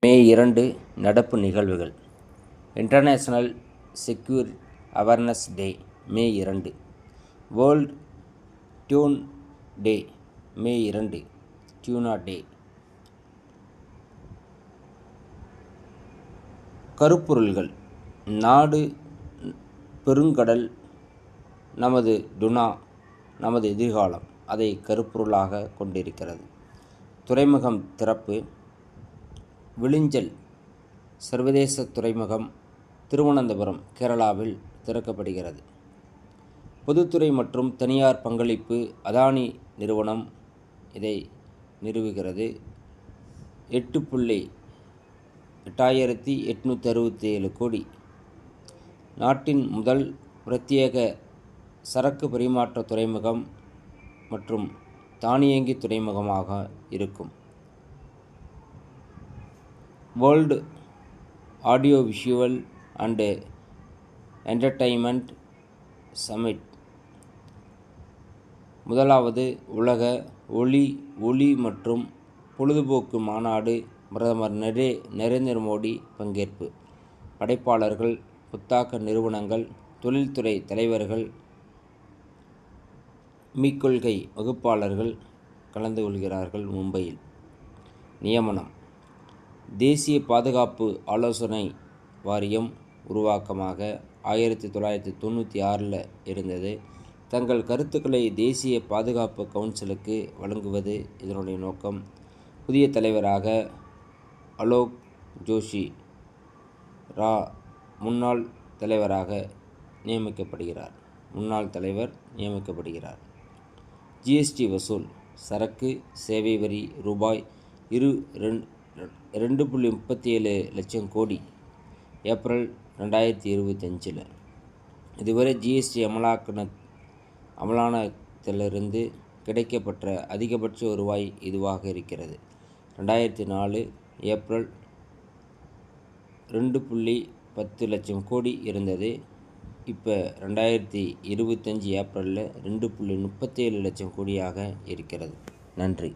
மே 2 நடப்பு நிகழ்வுகள். International secure awareness day மே 2. World tune டே மே 2. Tuna டே. கருப்பொருள்கள்: நாடு, பெருங்கடல், நமது டுனா, நமது எதிர்காலம் அதை கருப்பொருளாக கொண்டிருக்கிறது. துறைமுகம் திறப்பு: விளிஞ்சல் சர்வதேச துறைமுகம் திருவனந்தபுரம், கேரளாவில் திறக்கப்படுகிறது. பொதுத்துறை மற்றும் தனியார் பங்களிப்பு அதானி நிறுவனம் இதை நிறுவுகிறது. 8,8867 கோடி. நாட்டின் முதல் பிரத்யேக சரக்கு பரிமாற்ற துறைமுகம் மற்றும் தானியங்கி துறைமுகமாக இருக்கும். World audio visual and entertainment summit. முதலாவது உலக ஒளி மற்றும் பொழுதுபோக்கு மாநாடு. பிரதமர் நரேந்திர மோடி பங்கேற்பு. படைப்பாளர்கள், புத்தாக்க நிறுவனங்கள், தொழில்துறை தலைவர்கள், மீக்கொள்கை வகுப்பாளர்கள் கலந்து கொள்கிறார்கள். மும்பையில் நியமனம். தேசிய பாதுகாப்பு ஆலோசனை வாரியம் உருவாக்கமாக 1996 இருந்தது. தங்கள் கருத்துக்களை தேசிய பாதுகாப்பு கவுன்சிலுக்கு வழங்குவது இதனுடைய நோக்கம். புதிய தலைவராக அலோக் ஜோஷி முன்னாள் தலைவர் நியமிக்கப்படுகிறார். ஜிஎஸ்டி வசூல். சரக்கு சேவை வரி ரூபாய் 2.37 லட்சம் கோடி ஏப்ரல் 2025. இதுவரை ஜிஎஸ்டி அமலானத்திலிருந்து கிடைக்கப்பெற்ற அதிகபட்ச வருவாய் இதுவாக இருக்கிறது. 2004 ஏப்ரல் 2.10 லட்சம் கோடி இருந்தது. இப்போ 2025 ஏப்ரலில் 2.37 லட்சம் கோடியாக இருக்கிறது. நன்றி.